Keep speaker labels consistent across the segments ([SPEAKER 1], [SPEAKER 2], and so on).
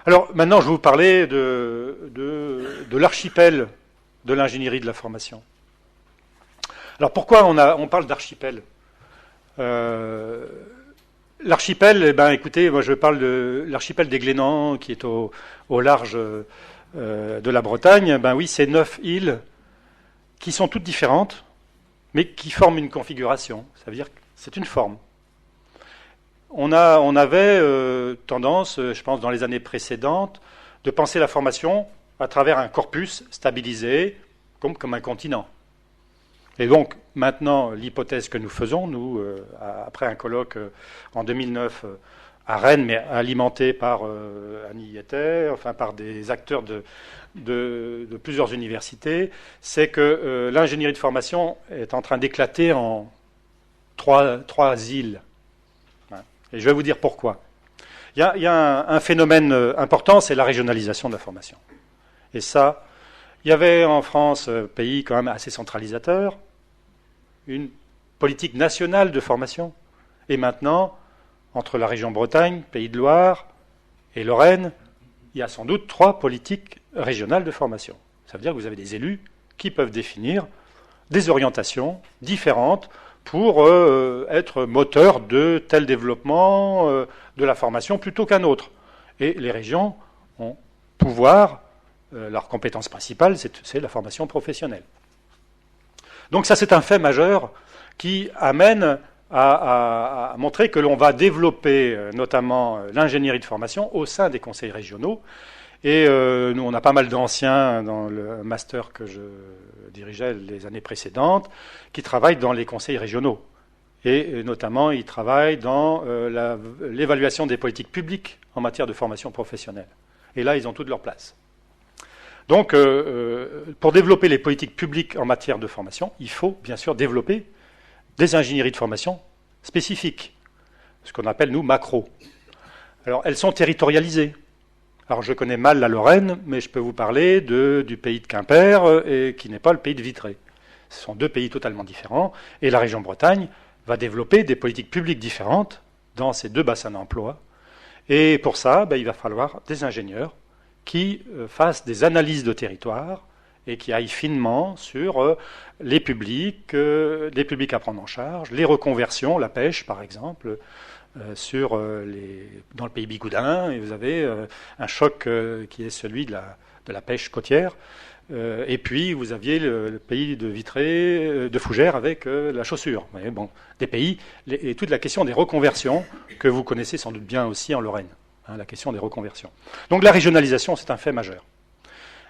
[SPEAKER 1] Alors maintenant, je vais vous parler de l'archipel de l'ingénierie de la formation. Alors pourquoi on parle d'archipel L'archipel, eh ben, écoutez, moi je parle de l'archipel des Glénans, qui est au large de la Bretagne. Ben oui, c'est 9 îles qui sont toutes différentes, mais qui forment une configuration. Ça veut dire que c'est une forme. On avait tendance, je pense, dans les années précédentes, de penser la formation à travers un corpus stabilisé, comme un continent. Et donc, maintenant, l'hypothèse que nous faisons, nous, après un colloque en 2009 à Rennes, mais alimenté par Annie Yetter, enfin par des acteurs de plusieurs universités, c'est que l'ingénierie de formation est en train d'éclater en trois îles. Et je vais vous dire pourquoi. Il y a un phénomène important, c'est la régionalisation de la formation. Et ça, il y avait en France, pays quand même assez centralisateur, une politique nationale de formation. Et maintenant, entre la région Bretagne, Pays de Loire et Lorraine, il y a sans doute 3 politiques régionales de formation. Ça veut dire que vous avez des élus qui peuvent définir des orientations différentes pour être moteur de tel développement de la formation plutôt qu'un autre. Et les régions ont pouvoir, leur compétence principale, c'est la formation professionnelle. Donc ça, c'est un fait majeur qui amène à montrer que l'on va développer notamment l'ingénierie de formation au sein des conseils régionaux. Et nous, on a pas mal d'anciens dans le master que je dirigeais les années précédentes qui travaillent dans les conseils régionaux. Et notamment, ils travaillent dans l'évaluation des politiques publiques en matière de formation professionnelle. Et là, ils ont toute leur place. Donc, pour développer les politiques publiques en matière de formation, il faut bien sûr développer des ingénieries de formation spécifiques, ce qu'on appelle, nous, macro. Alors, elles sont territorialisées. Alors, je connais mal la Lorraine, mais je peux vous parler du pays de Quimper, et qui n'est pas le pays de Vitré. Ce sont 2 pays totalement différents, et la région Bretagne va développer des politiques publiques différentes dans ces 2 bassins d'emploi. Et pour ça, il va falloir des ingénieurs qui fassent des analyses de territoire et qui aillent finement sur les publics à prendre en charge, les reconversions, la pêche par exemple, dans le pays bigoudin, et vous avez un choc qui est celui de la pêche côtière. Et puis vous aviez le pays de Vitré, de Fougères avec la chaussure. Mais bon, des pays, et toute la question des reconversions que vous connaissez sans doute bien aussi en Lorraine. La question des reconversions. Donc la régionalisation, c'est un fait majeur.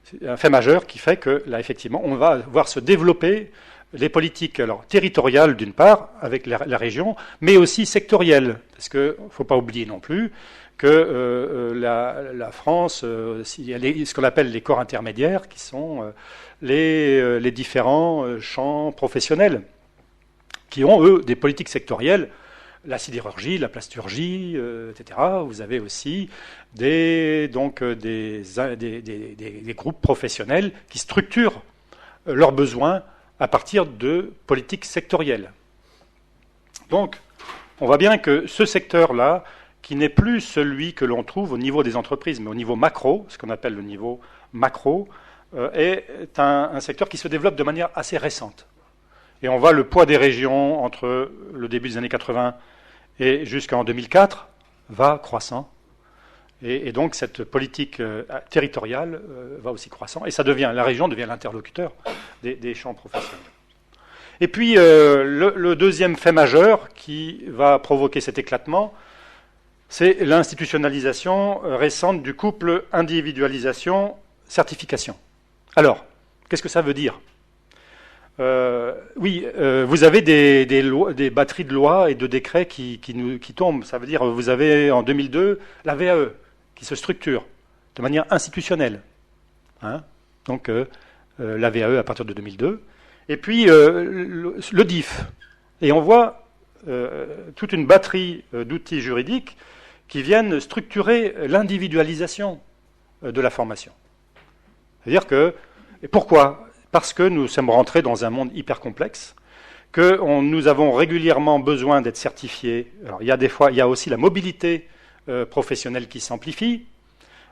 [SPEAKER 1] C'est un fait majeur qui fait que, là, effectivement, on va voir se développer les politiques territoriales, d'une part, avec la région, mais aussi sectorielles. Parce qu'il ne faut pas oublier non plus que la France, il y a ce qu'on appelle les corps intermédiaires, qui sont les différents champs professionnels, qui ont, eux, des politiques sectorielles. La sidérurgie, la plasturgie, etc. Vous avez aussi des groupes professionnels qui structurent leurs besoins à partir de politiques sectorielles. Donc, on voit bien que ce secteur-là, qui n'est plus celui que l'on trouve au niveau des entreprises, mais au niveau macro, ce qu'on appelle le niveau macro, est un secteur qui se développe de manière assez récente. Et on voit le poids des régions entre le début des années 80 et jusqu'en 2004 va croissant. Et donc cette politique territoriale va aussi croissant. Et la région devient l'interlocuteur des champs professionnels. Et puis le deuxième fait majeur qui va provoquer cet éclatement, c'est l'institutionnalisation récente du couple individualisation-certification. Alors, qu'est-ce que ça veut dire ? Vous avez des batteries de lois et de décrets qui tombent. Ça veut dire vous avez en 2002 la VAE qui se structure de manière institutionnelle. Donc la VAE à partir de 2002. Et puis le DIF. Et on voit toute une batterie d'outils juridiques qui viennent structurer l'individualisation de la formation. C'est-à-dire que... Et pourquoi ? Parce que nous sommes rentrés dans un monde hyper complexe, que nous avons régulièrement besoin d'être certifiés. Alors, il y a aussi la mobilité professionnelle qui s'amplifie.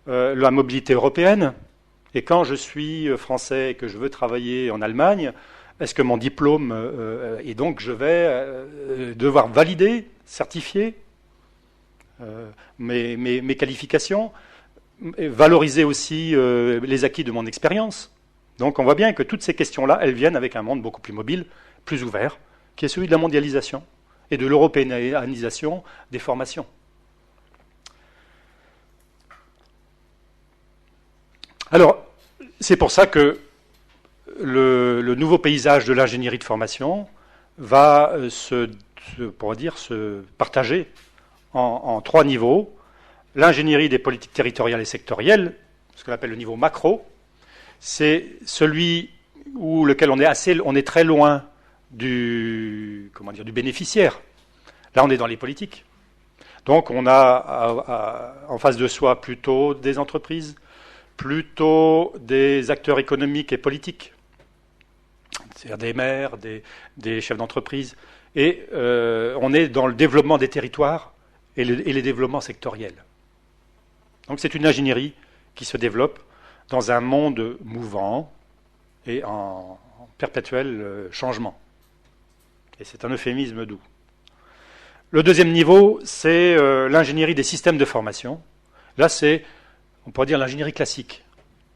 [SPEAKER 1] la mobilité européenne. Et quand je suis français et que je veux travailler en Allemagne, est-ce que mon diplôme, et donc je vais devoir valider, certifier mes qualifications, et valoriser aussi les acquis de mon expérience. Donc on voit bien que toutes ces questions-là, elles viennent avec un monde beaucoup plus mobile, plus ouvert, qui est celui de la mondialisation et de l'européanisation des formations. Alors, c'est pour ça que le nouveau paysage de l'ingénierie de formation va se partager en trois niveaux. L'ingénierie des politiques territoriales et sectorielles, ce qu'on appelle le niveau macro, c'est celui lequel on est très loin du bénéficiaire. Là, on est dans les politiques. Donc, on a en face de soi plutôt des entreprises, plutôt des acteurs économiques et politiques, c'est-à-dire des maires, des chefs d'entreprise. Et on est dans le développement des territoires et les développements sectoriels. Donc c'est une ingénierie qui se développe dans un monde mouvant et en perpétuel changement. Et c'est un euphémisme doux. Le deuxième niveau, c'est l'ingénierie des systèmes de formation. Là, c'est, on pourrait dire, l'ingénierie classique.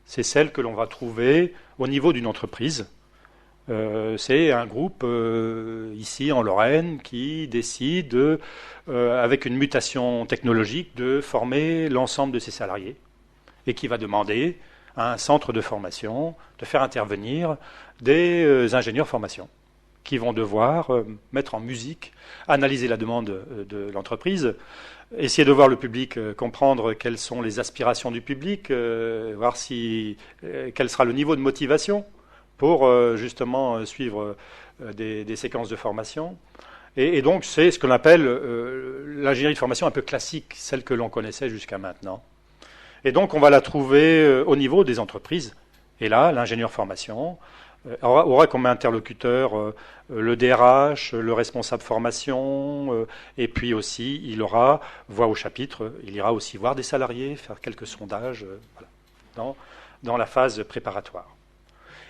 [SPEAKER 1] C'est celle que l'on va trouver au niveau d'une entreprise. C'est un groupe ici en Lorraine qui décide, avec une mutation technologique, de former l'ensemble de ses salariés et qui va demander à un centre de formation de faire intervenir des ingénieurs formation qui vont devoir mettre en musique, analyser la demande de l'entreprise, essayer de voir le public, comprendre quelles sont les aspirations du public, voir quel sera le niveau de motivation pour justement suivre des séquences de formation. Et donc c'est ce qu'on appelle l'ingénierie de formation un peu classique, celle que l'on connaissait jusqu'à maintenant. Et donc on va la trouver au niveau des entreprises. Et là, l'ingénieur formation aura comme interlocuteur le DRH, le responsable formation, et puis aussi il aura voix au chapitre, il ira aussi voir des salariés, faire quelques sondages dans la phase préparatoire.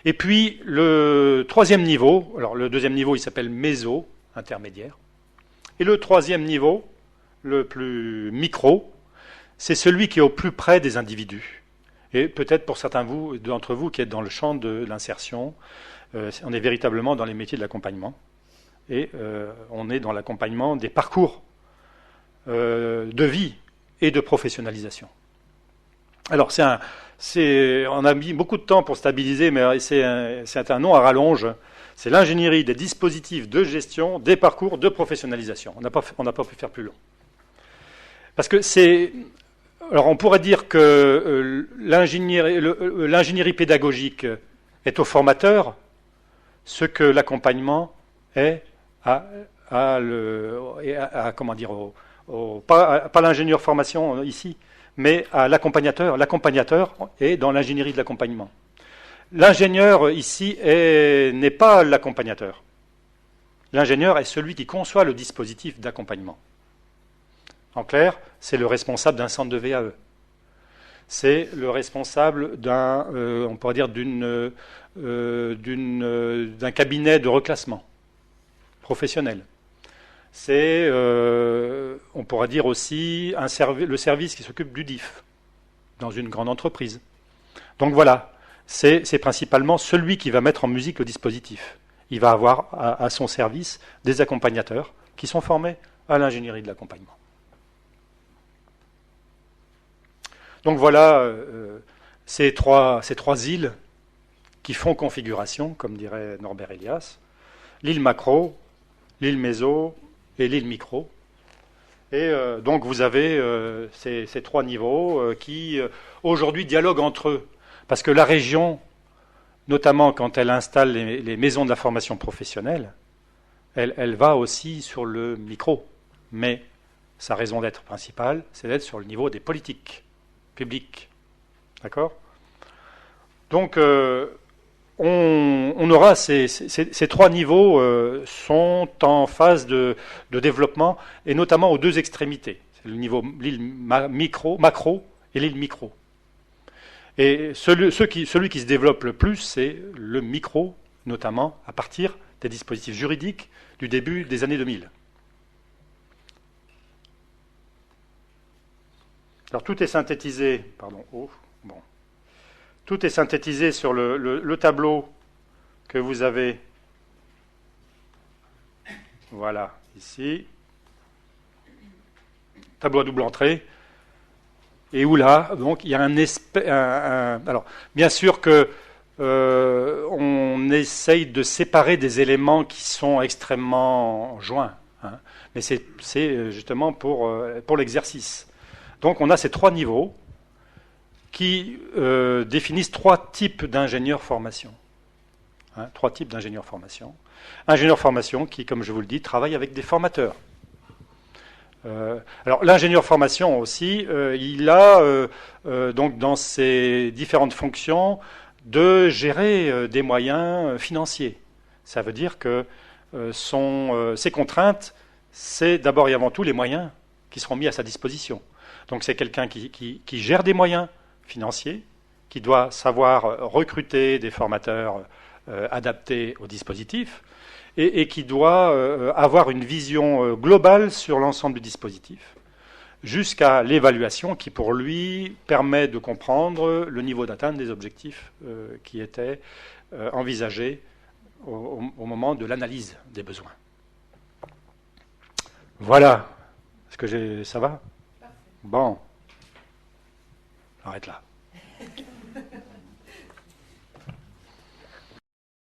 [SPEAKER 1] Et puis le troisième niveau, alors le deuxième niveau il s'appelle méso, intermédiaire, et le troisième niveau, le plus micro, c'est celui qui est au plus près des individus. Et peut-être pour certains d'entre vous qui êtes dans le champ de l'insertion, on est véritablement dans les métiers de l'accompagnement. Et on est dans l'accompagnement des parcours de vie et de professionnalisation. Alors on a mis beaucoup de temps pour stabiliser, mais c'est un nom à rallonge. C'est l'ingénierie des dispositifs de gestion des parcours de professionnalisation. On n'a pas pu faire plus long. Parce que alors on pourrait dire que l'ingénierie pédagogique est au formateur ce que l'accompagnement est pas l'ingénieur formation ici, mais à l'accompagnateur. L'accompagnateur est dans l'ingénierie de l'accompagnement. L'ingénieur ici n'est pas l'accompagnateur. L'ingénieur est celui qui conçoit le dispositif d'accompagnement. En clair, c'est le responsable d'un centre de VAE. C'est le responsable d'un cabinet de reclassement professionnel. C'est, on pourrait dire aussi, le service qui s'occupe du DIF dans une grande entreprise. Donc voilà, c'est principalement celui qui va mettre en musique le dispositif. Il va avoir à son service des accompagnateurs qui sont formés à l'ingénierie de l'accompagnement. Donc voilà ces trois îles qui font configuration, comme dirait Norbert Elias, l'île macro, l'île méso et l'île micro. Et donc vous avez ces trois niveaux qui aujourd'hui dialoguent entre eux. Parce que la région, notamment quand elle installe les maisons de la formation professionnelle, elle va aussi sur le micro. Mais sa raison d'être principale, c'est d'être sur le niveau des politiques publiques. D'accord ? Donc on aura ces trois niveaux sont en phase de développement, et notamment aux deux extrémités. C'est le niveau l'île macro et l'île micro. Et celui qui se développe le plus, c'est le micro, notamment à partir des dispositifs juridiques du début des années 2000. Alors tout est synthétisé, tout est synthétisé sur le tableau que vous avez, voilà, ici, tableau à double entrée, et où là, donc, il y a alors, bien sûr que on essaye de séparer des éléments qui sont extrêmement joints, hein, mais c'est justement pour l'exercice. Donc on a ces trois niveaux qui définissent trois types d'ingénieurs formation. Hein, trois types d'ingénieurs formation. Ingénieur formation qui, comme je vous le dis, travaille avec des formateurs. Alors l'ingénieur formation aussi, il a donc dans ses différentes fonctions de gérer des moyens financiers. Ça veut dire que ses contraintes, c'est d'abord et avant tout les moyens qui seront mis à sa disposition. Donc c'est quelqu'un qui gère des moyens financiers, qui doit savoir recruter des formateurs adaptés au dispositif, et qui doit avoir une vision globale sur l'ensemble du dispositif, jusqu'à l'évaluation qui, pour lui, permet de comprendre le niveau d'atteinte des objectifs qui étaient envisagés au moment de l'analyse des besoins. Voilà. Est-ce que ça va ? Bon. Arrête là.